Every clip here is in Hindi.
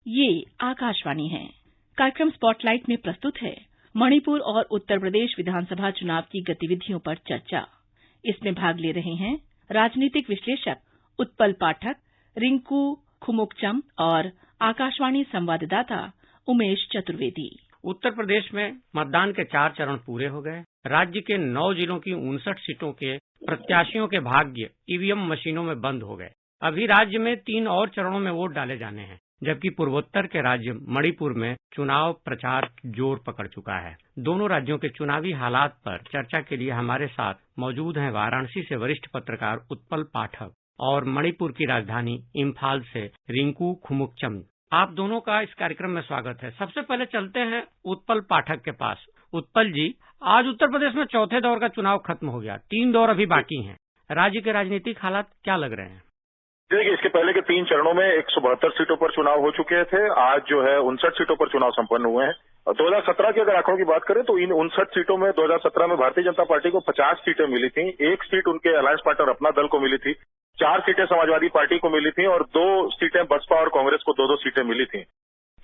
ये आकाशवाणी है। कार्यक्रम स्पॉटलाइट में प्रस्तुत है मणिपुर और उत्तर प्रदेश विधानसभा चुनाव की गतिविधियों पर चर्चा। इसमें भाग ले रहे हैं राजनीतिक विश्लेषक उत्पल पाठक, रिंकू खुमुकचम और आकाशवाणी संवाददाता उमेश चतुर्वेदी। उत्तर प्रदेश में मतदान के 4 चरण पूरे हो गए। राज्य के 9 जिलों की 59 सीटों के प्रत्याशियों के भाग्य ईवीएम मशीनों में बंद हो गए। अभी राज्य में 3 और चरणों में वोट डाले जाने हैं, जबकि पूर्वोत्तर के राज्य मणिपुर में चुनाव प्रचार जोर पकड़ चुका है। दोनों राज्यों के चुनावी हालात पर चर्चा के लिए हमारे साथ मौजूद हैं वाराणसी से वरिष्ठ पत्रकार उत्पल पाठक और मणिपुर की राजधानी इम्फाल से रिंकू खुमुकचम। आप दोनों का इस कार्यक्रम में स्वागत है। सबसे पहले चलते हैं उत्पल पाठक के पास। उत्पल जी, आज उत्तर प्रदेश में चौथे दौर का चुनाव खत्म हो गया, 3 दौर अभी बाकी हैं। राज्य के राजनीतिक हालात क्या लग रहे हैं? देखिए, इसके पहले के 3 चरणों में 172 सीटों पर चुनाव हो चुके थे। आज जो है 59 सीटों पर चुनाव संपन्न हुए हैं। 2017 के अगर आंकड़ों की बात करें तो इन 59 सीटों में 2017 में भारतीय जनता पार्टी को 50 सीटें मिली थी। 1 सीट उनके अलायंस पार्टनर अपना दल को मिली थी, 4 सीटें समाजवादी पार्टी को मिली थी और 2 सीटें बसपा और कांग्रेस को 2-2 सीटें मिली थी।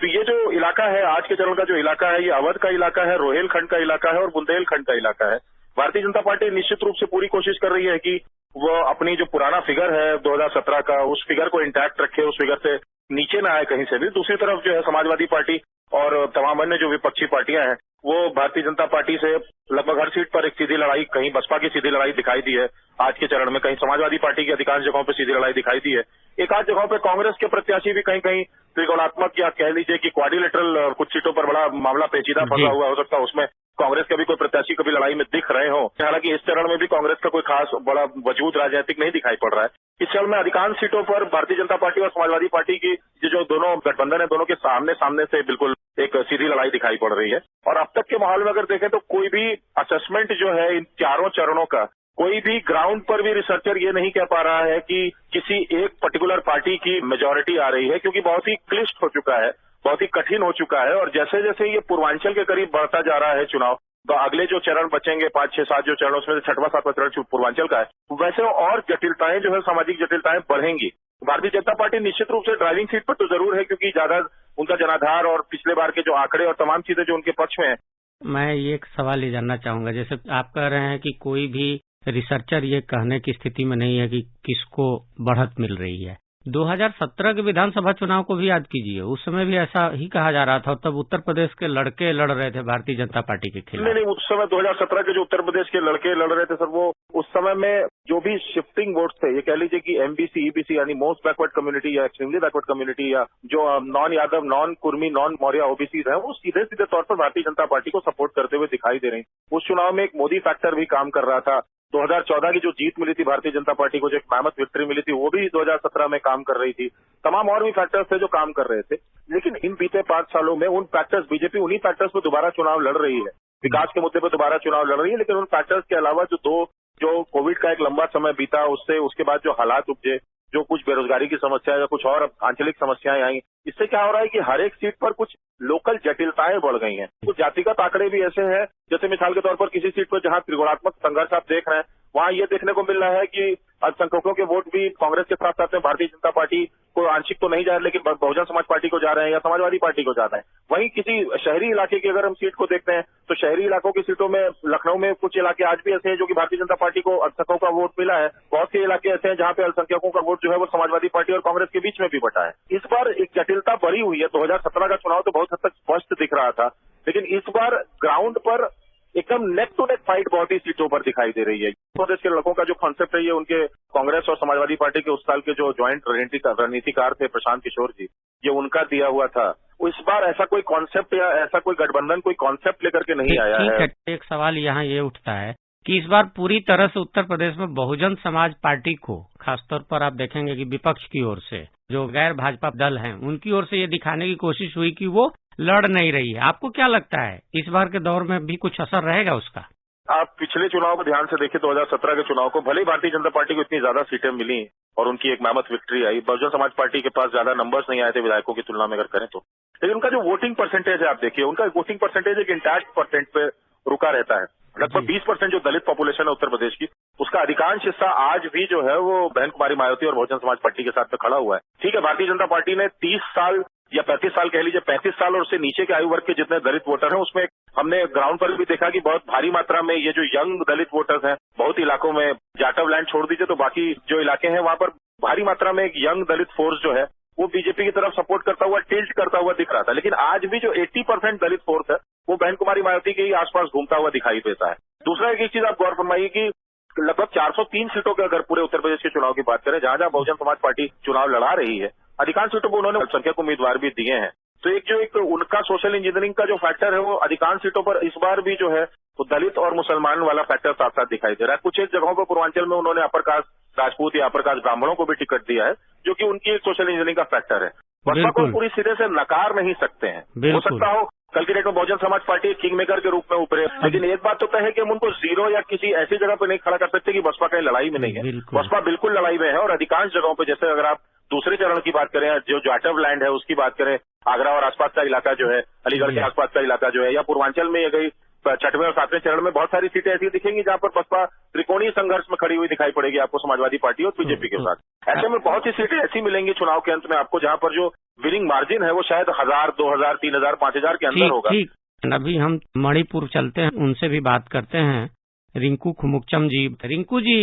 तो ये जो इलाका है, आज के चरण का जो इलाका है, ये अवध का इलाका है, रोहेलखंड का इलाका है और बुंदेलखंड का इलाका है। भारतीय जनता पार्टी निश्चित रूप से पूरी कोशिश कर रही है कि वो अपनी जो पुराना फिगर है 2017 का, उस फिगर को इंटैक्ट रखे, उस फिगर से नीचे ना आए कहीं से भी। दूसरी तरफ जो है समाजवादी पार्टी और तमाम अन्य जो विपक्षी पार्टियां हैं, वो भारतीय जनता पार्टी से लगभग हर सीट पर एक सीधी लड़ाई, कहीं बसपा की सीधी लड़ाई दिखाई दी है आज के चरण में, कहीं समाजवादी पार्टी की अधिकांश जगहों पर सीधी लड़ाई दिखाई दी है। एक आध जगहों पर कांग्रेस के प्रत्याशी भी कहीं कहीं त्रिकोणात्मक या कह लीजिए कि क्वाड्रिलेटरल कुछ सीटों पर बड़ा मामला पेचीदा फंसा हुआ हो सकता है, उसमें कांग्रेस के भी कोई प्रत्याशी कभी लड़ाई में दिख रहे हो। हालांकि इस चरण में भी कांग्रेस का कोई खास बड़ा वजूद राजनीतिक नहीं दिखाई पड़ रहा है। इस चरण में अधिकांश सीटों पर भारतीय जनता पार्टी और समाजवादी पार्टी की जो दोनों गठबंधन है, दोनों के सामने सामने से बिल्कुल एक सीधी लड़ाई दिखाई पड़ रही है। और अब तक के माहौल में अगर देखें तो कोई भी असेसमेंट जो है इन चारों चरणों का, कोई भी ग्राउंड पर भी रिसर्चर ये नहीं कह पा रहा है कि किसी एक पर्टिकुलर पार्टी की मेजोरिटी आ रही है, क्योंकि बहुत ही क्लिष्ट हो चुका है, बहुत ही कठिन हो चुका है। और जैसे जैसे ये पूर्वांचल के करीब बढ़ता जा रहा है चुनाव, तो अगले जो चरण बचेंगे 5, 6, 7 जो चरण, उसमें से 6वां 7वां चरण पूर्वांचल का है, वैसे और जटिलताएं जो है, सामाजिक जटिलताएं बढ़ेंगी। भारतीय जनता पार्टी निश्चित रूप से ड्राइविंग सीट पर तो जरूर है, क्योंकि ज्यादा उनका जनाधार और पिछले बार के जो आंकड़े और तमाम चीजें जो उनके पक्ष में है। मैं ये एक सवाल ये जानना चाहूंगा, जैसे आप कह रहे हैं कि कोई भी रिसर्चर ये कहने की स्थिति में नहीं है कि किसको बढ़त मिल रही है। 2017 के विधानसभा चुनाव को भी याद कीजिए, उस समय भी ऐसा ही कहा जा रहा था, तब उत्तर प्रदेश के लड़के लड़ रहे थे भारतीय जनता पार्टी के खिलाफ। नहीं, उस समय 2017 के जो उत्तर प्रदेश के लड़के लड़ रहे थे सर, वो उस समय में जो भी शिफ्टिंग वोट्स थे, ये कह लीजिए कि एमबीसी, ईबीसी यानी मोस्ट बैकवर्ड कम्युनिटी या एक्सट्रीमली बैकवर्ड कम्युनिटी या जो non Yadav, non Kurmi, non Maurya OBC है, वो सीधे सीधे तौर पर भारतीय जनता पार्टी को सपोर्ट करते हुए दिखाई दे रही। उस चुनाव में एक मोदी फैक्टर भी काम कर रहा था। 2014 की जो जीत मिली थी भारतीय जनता पार्टी को, जो एक मैमथ विक्ट्री मिली थी, वो भी 2017 में काम कर रही थी। तमाम और भी फैक्टर्स थे जो काम कर रहे थे। लेकिन इन बीते 5 सालों में उन फैक्टर्स, बीजेपी उन्हीं फैक्टर्स पर दोबारा चुनाव लड़ रही है, विकास के मुद्दे पर दोबारा चुनाव लड़ रही है। लेकिन उन फैक्टर्स के अलावा जो कोविड का एक लंबा समय बीता, उसके बाद जो हालात उपजे, जो कुछ बेरोजगारी की समस्या या कुछ और आंचलिक समस्याएं आई, इससे क्या हो रहा है कि हर एक सीट पर कुछ लोकल जटिलताएं बढ़ गई हैं। कुछ जातिगत आंकड़े भी ऐसे हैं, जैसे मिसाल के तौर पर किसी सीट पर जहां त्रिकोणात्मक संघर्ष आप देख रहे हैं, वहां ये देखने को मिल रहा है कि अल्पसंख्यकों के वोट भी कांग्रेस के साथ साथ में भारतीय जनता पार्टी को आंशिक तो नहीं जा रहे, लेकिन बहुजन समाज पार्टी को जा रहे हैं या समाजवादी पार्टी को जा रहे हैं। वहीं किसी शहरी इलाके की अगर हम सीट को देखते हैं, तो शहरी इलाकों की सीटों में लखनऊ में कुछ इलाके आज भी ऐसे हैं जो कि भारतीय जनता पार्टी को अल्पसंख्यकों का वोट मिला है। बहुत से इलाके ऐसे हैं जहां पे अल्पसंख्यकों का वोट जो है वो समाजवादी पार्टी और कांग्रेस के बीच में भी बटा है। इस बार एक जटिलता बढ़ी हुई है। 2017 का चुनाव तो बहुत हद तक स्पष्ट दिख रहा था, लेकिन इस बार ग्राउंड पर एकदम नेक टू नेक फाइट बहुत ही सीटों पर दिखाई दे रही है। प्रदेश के लड़कों का जो कॉन्सेप्ट है, ये उनके कांग्रेस और समाजवादी पार्टी के उस साल के जो ज्वाइंट रणनीतिकार थे प्रशांत किशोर जी, ये उनका दिया हुआ था। इस बार ऐसा कोई कॉन्सेप्ट या ऐसा कोई गठबंधन कोई कॉन्सेप्ट लेकर के नहीं आया है। एक सवाल यहाँ ये उठता है कि इस बार पूरी तरह से उत्तर प्रदेश में बहुजन समाज पार्टी को, खासतौर पर आप देखेंगे कि विपक्ष की ओर से, जो गैर भाजपा दल हैं, उनकी ओर से ये दिखाने की कोशिश हुई कि वो लड़ नहीं रही है। आपको क्या लगता है, इस बार के दौर में भी कुछ असर रहेगा उसका? आप पिछले चुनाव को ध्यान से देखिए, 2017 के चुनाव को, भले ही भारतीय जनता पार्टी को इतनी ज्यादा सीटें मिली और उनकी एक मैमथ विक्ट्री आई, बहुजन समाज पार्टी के पास ज्यादा नंबर्स नहीं आए थे विधायकों की तुलना में अगर करें तो, लेकिन उनका जो वोटिंग परसेंटेज है, आप देखिए उनका वोटिंग परसेंटेज एक इंटैक्ट परसेंट पे रुका रहता है। लगभग 20% जो दलित पॉपुलेशन है उत्तर प्रदेश की, उसका अधिकांश हिस्सा आज भी जो है वो बहन कुमारी मायावती और बहुजन समाज पार्टी के साथ में खड़ा हुआ है। ठीक है, भारतीय जनता पार्टी ने 30 साल या 35 साल कह लीजिए, 35 साल और उससे नीचे के आयु वर्ग के जितने दलित वोटर हैं, उसमें हमने ग्राउंड पर भी देखा कि बहुत भारी मात्रा में ये जो यंग दलित वोटर्स हैं, बहुत इलाकों में, जाटव लैंड छोड़ दीजिए तो बाकी जो इलाके हैं वहां पर भारी मात्रा में एक यंग दलित फोर्स जो है वो बीजेपी की तरफ सपोर्ट करता हुआ, टिल्ट करता हुआ दिख रहा था। लेकिन आज भी जो 80% दलित फोर्स है वो बहन कुमारी मायावती के ही आसपास घूमता हुआ दिखाई देता है। दूसरा एक चीज आप गौर फरमाइए कि लगभग 403 सीटों के अगर पूरे उत्तर प्रदेश के चुनाव की बात करें, जहां जहां बहुजन समाज पार्टी चुनाव लड़ा रही है, अधिकांश सीटों पर उन्होंने अल्पसंख्यक उम्मीदवार भी दिए हैं। तो एक उनका सोशल इंजीनियरिंग का जो फैक्टर है वो अधिकांश सीटों पर इस बार भी जो है वो दलित और मुसलमान वाला फैक्टर साथ साथ दिखाई दे रहा है। कुछ एक जगहों पर पूर्वांचल में उन्होंने अपर कास्ट राजपूत या अपर कास्ट ब्राह्मणों को भी टिकट दिया है, जो कि उनकी एक सोशल इंजीनियरिंग का फैक्टर है। बसपा को पूरी सिरे से नकार नहीं सकते हैं। हो सकता हो कल की डेट में Bahujan Samaj party king maker के रूप में उभरे, लेकिन एक बात तो तय है कि हम उनको जीरो या किसी ऐसी जगह पर नहीं खड़ा कर सकते कि बसपा कहीं लड़ाई में नहीं है। बसपा बिल्कुल लड़ाई में है और अधिकांश जगहों पर, जैसे अगर आप दूसरे चरण की बात करें, जो जाटव लैंड है उसकी बात करें, आगरा और आसपास का इलाका जो है, अलीगढ़ के आसपास का इलाका जो है, या पूर्वांचल में ये गई 6वें और 7वें चरण में बहुत सारी सीटें ऐसी दिखेंगी जहां पर बसपा त्रिकोणीय संघर्ष में खड़ी हुई दिखाई पड़ेगी आपको, समाजवादी पार्टी और बीजेपी के साथ। ऐसे में बहुत सी सीटें ऐसी मिलेंगी चुनाव के अंत में आपको जहां पर जो विनिंग मार्जिन है वो शायद 1000, 2000, 3000, 5000 के अंदर होगा। ठीक, अभी हम मणिपुर चलते हैं, उनसे भी बात करते हैं। रिंकू खुमुकचम जी, रिंकू जी,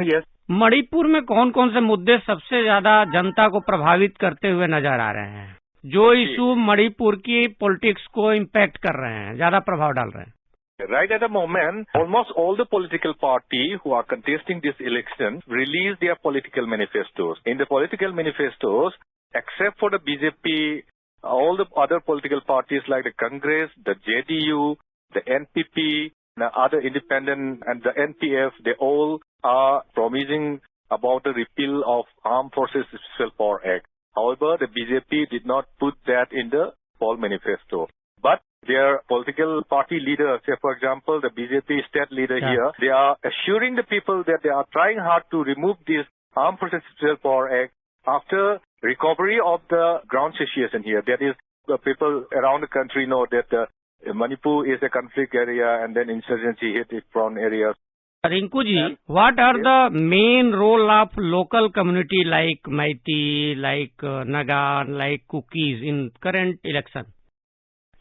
यस, मणिपुर में कौन कौन से मुद्दे सबसे ज्यादा जनता को प्रभावित करते हुए नजर आ रहे हैं, जो इशू मणिपुर की पॉलिटिक्स को इम्पैक्ट कर रहे हैं, ज्यादा प्रभाव डाल रहे हैं? Right at the moment, almost all the political parties who are contesting this election release their political manifestos. In the political manifestos, except for the BJP, all the other political parties like the Congress, the JDU, the NPP, the other independent and the NPF, they all are promising about the repeal of Armed Forces Special Power Act. However, the BJP did not put that in the poll manifesto. But their political party leader, say for example, the BJP state leader here, they are assuring the people that they are trying hard to remove this Armed Forces Special Power Act after recovery of the ground situation here. That is, the people around the country know that Manipur is a conflict area and then insurgency hit its prone areas. Rinku ji, what are the main role of local community like Meitei, like Naga, like Kukis in current election?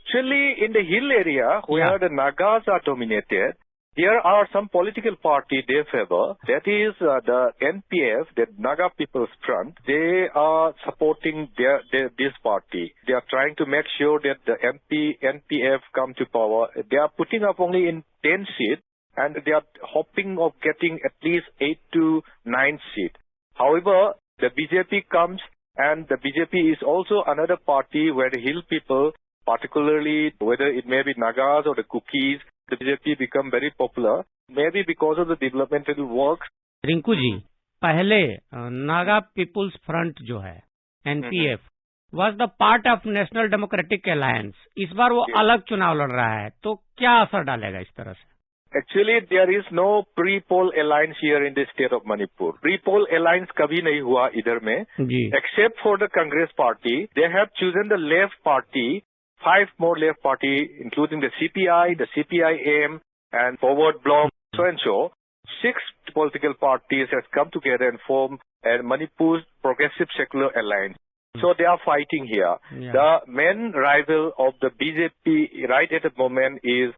Actually, in the hill area where the Nagas are dominated, there are some political party they favor. That is the NPF, the Naga People's Front. They are supporting this party. They are trying to make sure that the NPF come to power. They are putting up only in 10 seats and they are hoping of getting at least 8 to 9 seats. However, the BJP comes and the BJP is also another party where the hill people, particularly whether it may be Nagas or the Kukis, the BJP become very popular, maybe because of the developmental works. Rinku ji, पहले नागा पीपुल्स फ्रंट जो है NPF was the part of national democratic alliance, इस बार वो अलग चुनाव लड़ रहा है, तो क्या असर डालेगा इस तरह से? Actually, there is no pre-poll alliance here in the state of Manipur. Pre-poll alliance कभी नहीं हुआ इधर में, except for the Congress party. They have chosen the left party, 5 more left party, including the CPI, the CPIM, and Forward Bloc, so and so. 6 political parties has come together and formed a Manipur's Progressive Secular Alliance. So they are fighting here. Yeah. The main rival of the BJP right at the moment is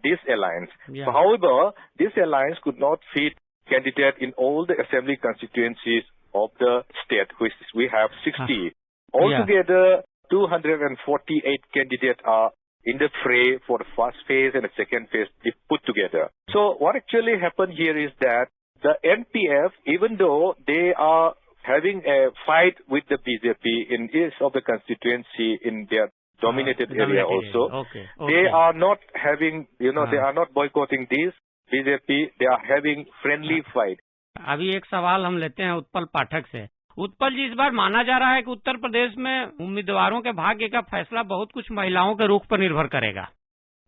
this alliance. Yeah. So, however, this alliance could not fit candidate in all the assembly constituencies of the state, which we have 60. Altogether, 248 candidates are in the fray for the first phase and the second phase put together. So what actually happened here is that the NPF, even though they are having a fight with the BJP in each of the constituency in their dominated area also, they are not having, they are not boycotting this BJP, they are having friendly fight. अभी एक सवाल हम लेते हैं उत्पल पाठक से। उत्पल जी, इस बार माना जा रहा है कि उत्तर प्रदेश में उम्मीदवारों के भाग्य का फैसला बहुत कुछ महिलाओं के रुख पर निर्भर करेगा।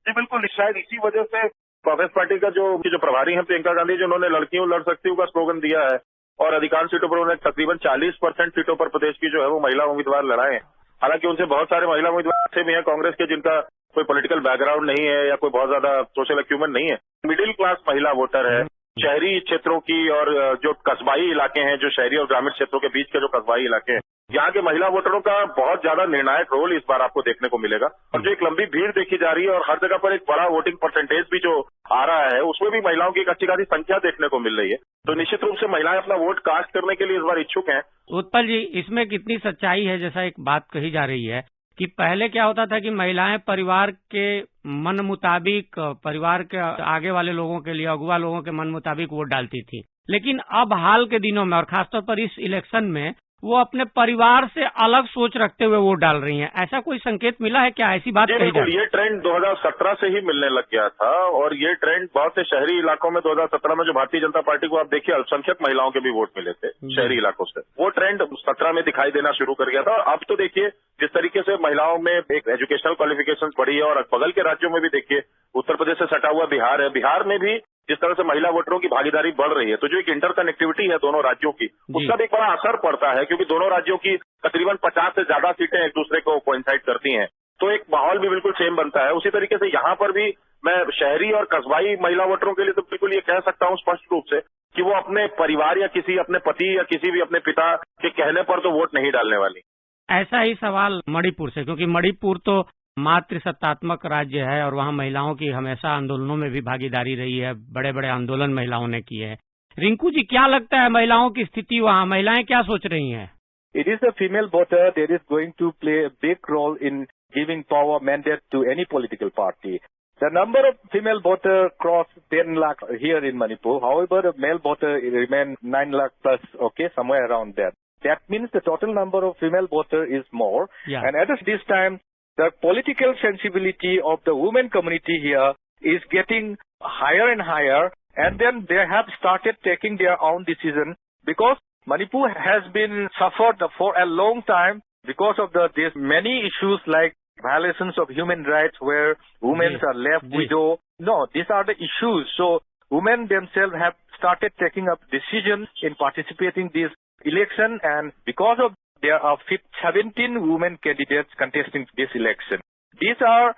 जी बिल्कुल, शायद इसी वजह से कांग्रेस पार्टी का जो प्रभारी हैं प्रियंका गांधी, जिन्होंने लड़कियों लड़ सकती हूँ का स्लोगन दिया है और अधिकांश सीटों पर उन्होंने तकरीबन 40% सीटों पर प्रदेश की जो है वो महिला उम्मीदवार लड़ाए हैं। हालांकि उनसे बहुत सारे महिला उम्मीदवार ऐसे भी हैं कांग्रेस के जिनका कोई पॉलिटिकल बैकग्राउंड नहीं है या कोई बहुत ज्यादा सोशल अक्यूमेंट नहीं है। मिडिल क्लास महिला वोटर है, शहरी क्षेत्रों की और जो कस्बाई इलाके हैं, जो शहरी और ग्रामीण क्षेत्रों के बीच के जो कस्बाई इलाके हैं, यहाँ के महिला वोटरों का बहुत ज्यादा निर्णायक रोल इस बार आपको देखने को मिलेगा और जो एक लंबी भीड़ देखी जा रही है और हर जगह पर एक बड़ा वोटिंग परसेंटेज भी जो आ रहा है उसमें भी महिलाओं की एक अच्छी खासी संख्या देखने को मिल रही है। तो निश्चित रूप से महिलाएं अपना वोट कास्ट करने के लिए इस बार इच्छुक हैं। उत्पल जी, इसमें कितनी सच्चाई है? जैसा एक बात कही जा रही है कि पहले क्या होता था कि महिलाएं परिवार के मन मुताबिक, परिवार के आगे वाले लोगों के लिए, अगुआ लोगों के मन मुताबिक वोट डालती थी, लेकिन अब हाल के दिनों में और खासतौर पर इस इलेक्शन में वो अपने परिवार से अलग सोच रखते हुए वोट डाल रही हैं। ऐसा कोई संकेत मिला है क्या? ऐसी बात कही जा रही है। ये ट्रेंड 2017 से ही मिलने लग गया था और ये ट्रेंड बहुत से शहरी इलाकों में 2017 में जो भारतीय जनता पार्टी को आप देखिए अल्पसंख्यक महिलाओं के भी वोट मिले थे शहरी इलाकों से, वो ट्रेंड 17 में दिखाई देना शुरू कर गया था। और अब तो देखिए जिस तरीके से महिलाओं में एक एजुकेशनल क्वालिफिकेशन बढ़ी है और बगल के राज्यों में भी देखिए उत्तर प्रदेश से सटा हुआ बिहार है, बिहार में भी जिस तरह से महिला वोटरों की भागीदारी बढ़ रही है, तो जो एक इंटरकनेक्टिविटी है दोनों राज्यों की, उसका भी एक बड़ा असर पड़ता है क्योंकि दोनों राज्यों की तकरीबन 50 से ज्यादा सीटें एक दूसरे को कोइंसाइड करती हैं, तो एक माहौल भी बिल्कुल सेम बनता है। उसी तरीके से यहाँ पर भी मैं शहरी और कस्बाई महिला वोटरों के लिए तो बिल्कुल ये कह सकता हूँ स्पष्ट रूप से कि वो अपने परिवार या किसी अपने पति या किसी भी अपने पिता के कहने पर तो वोट नहीं डालने वाली। ऐसा ही सवाल मणिपुर से, क्योंकि मणिपुर तो मातृसत्तात्मक राज्य है और वहाँ महिलाओं की हमेशा आंदोलनों में भी भागीदारी रही है, बड़े बड़े आंदोलन महिलाओं ने किए हैं। रिंकू जी, क्या लगता है महिलाओं की स्थिति वहाँ, महिलाएं क्या सोच रही हैं? It is the female voter that is going to play a big role in giving power mandate to any political party. The number of female voters crossed 10 lakh here in Manipur. However, the male voter remain 9 lakh plus, okay, somewhere around that. That means the total number of female voter is more. Yeah. And at this time, the political sensibility of the women community here is getting higher and higher. And then they have started taking their own decision because Manipur has been suffered for a long time because of these many issues like violations of human rights where women are left widow. No, these are the issues. So women themselves have started taking up decisions in participating in this election, and because of there are 17 women candidates contesting this election. These are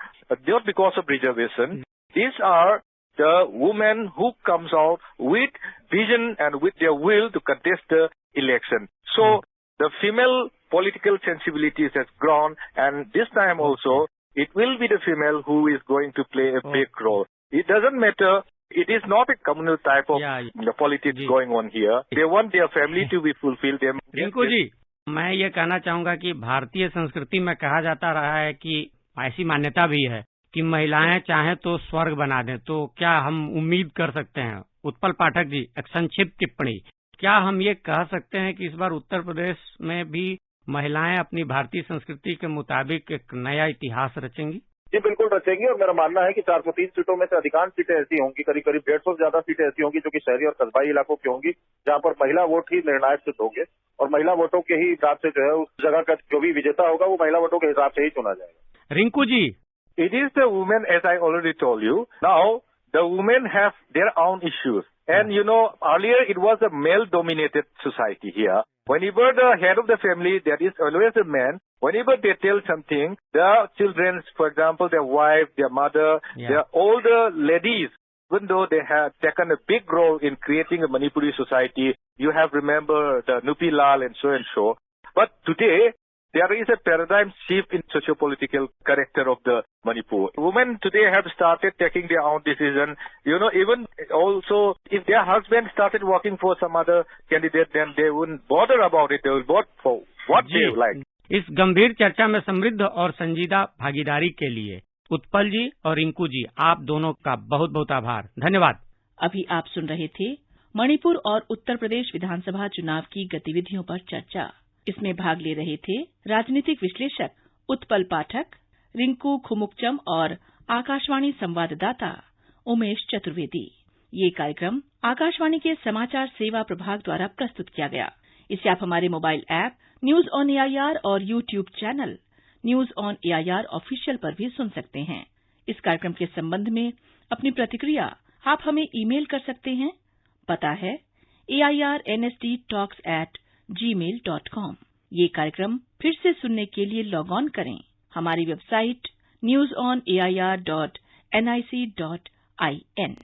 not because of reservation. These are the women who comes out with vision and with their will to contest the election. So the female political sensibilities has grown, and this time also it will be the female who is going to play a big role. It doesn't matter. It is not a communal type of politics going on here. They want their family to be fulfilled. Rinku ji, मैं ये कहना चाहूंगा कि भारतीय संस्कृति में कहा जाता रहा है कि ऐसी मान्यता भी है कि महिलाएं चाहें तो स्वर्ग बना दें, तो क्या हम उम्मीद कर सकते हैं? उत्पल पाठक जी, एक संक्षिप्त टिप्पणी, क्या हम ये कह सकते हैं कि इस बार उत्तर प्रदेश में भी महिलाएं अपनी भारतीय संस्कृति के मुताबिक एक नया इतिहास रचेंगी? जी बिल्कुल रचेंगी, और मेरा मानना है कि 403 सीटों में से अधिकांश सीटें ऐसी होंगी, करीब 150 से ज्यादा सीटें ऐसी होंगी जो कि शहरी और कस्बाई इलाकों की होंगी, जहां पर महिला वोट ही निर्णायक सिद्ध होंगे और महिला वोटों के ही हिसाब से जो है उस जगह का जो भी विजेता होगा वो महिला वोटों के हिसाब से ही चुना जाएगा। Rinku ji, it is the women, as I already told you. Now the women have their own issues, and you know earlier it was a male-dominated society here. Whenever the head of the family, that is always a man, whenever they tell something, the children, for example, their wife, their mother, their older ladies, even though they have taken a big role in creating a Manipuri society, you have remembered the Nupi Lal and so. But today, there is a paradigm shift in socio-political character of the Manipur. Women today have started taking their own decision. You know, even also, if their husband started working for some other candidate, then they wouldn't bother about it. They will vote for what they like. इस गंभीर चर्चा में समृद्ध और संजीदा भागीदारी के लिए उत्पल जी और रिंकू जी, आप दोनों का बहुत बहुत आभार। धन्यवाद। अभी आप सुन रहे थे मणिपुर और उत्तर प्रदेश विधानसभा चुनाव की गतिविधियों पर चर्चा। इसमें भाग ले रहे थे राजनीतिक विश्लेषक उत्पल पाठक, रिंकू खुमुकचम और आकाशवाणी संवाददाता उमेश चतुर्वेदी। ये कार्यक्रम आकाशवाणी के समाचार सेवा प्रभाग द्वारा प्रस्तुत किया गया। इसे आप हमारे mobile app news on AIR और YouTube channel news on AIR official पर भी सुन सकते हैं। इस कार्यक्रम के संबंध में अपनी प्रतिक्रिया आप हमें ईमेल कर सकते हैं। पता है airnsttalks@gmail.com। ये कार्यक्रम फिर से सुनने के लिए लॉग ऑन करें हमारी वेबसाइट newsonair.nic.in।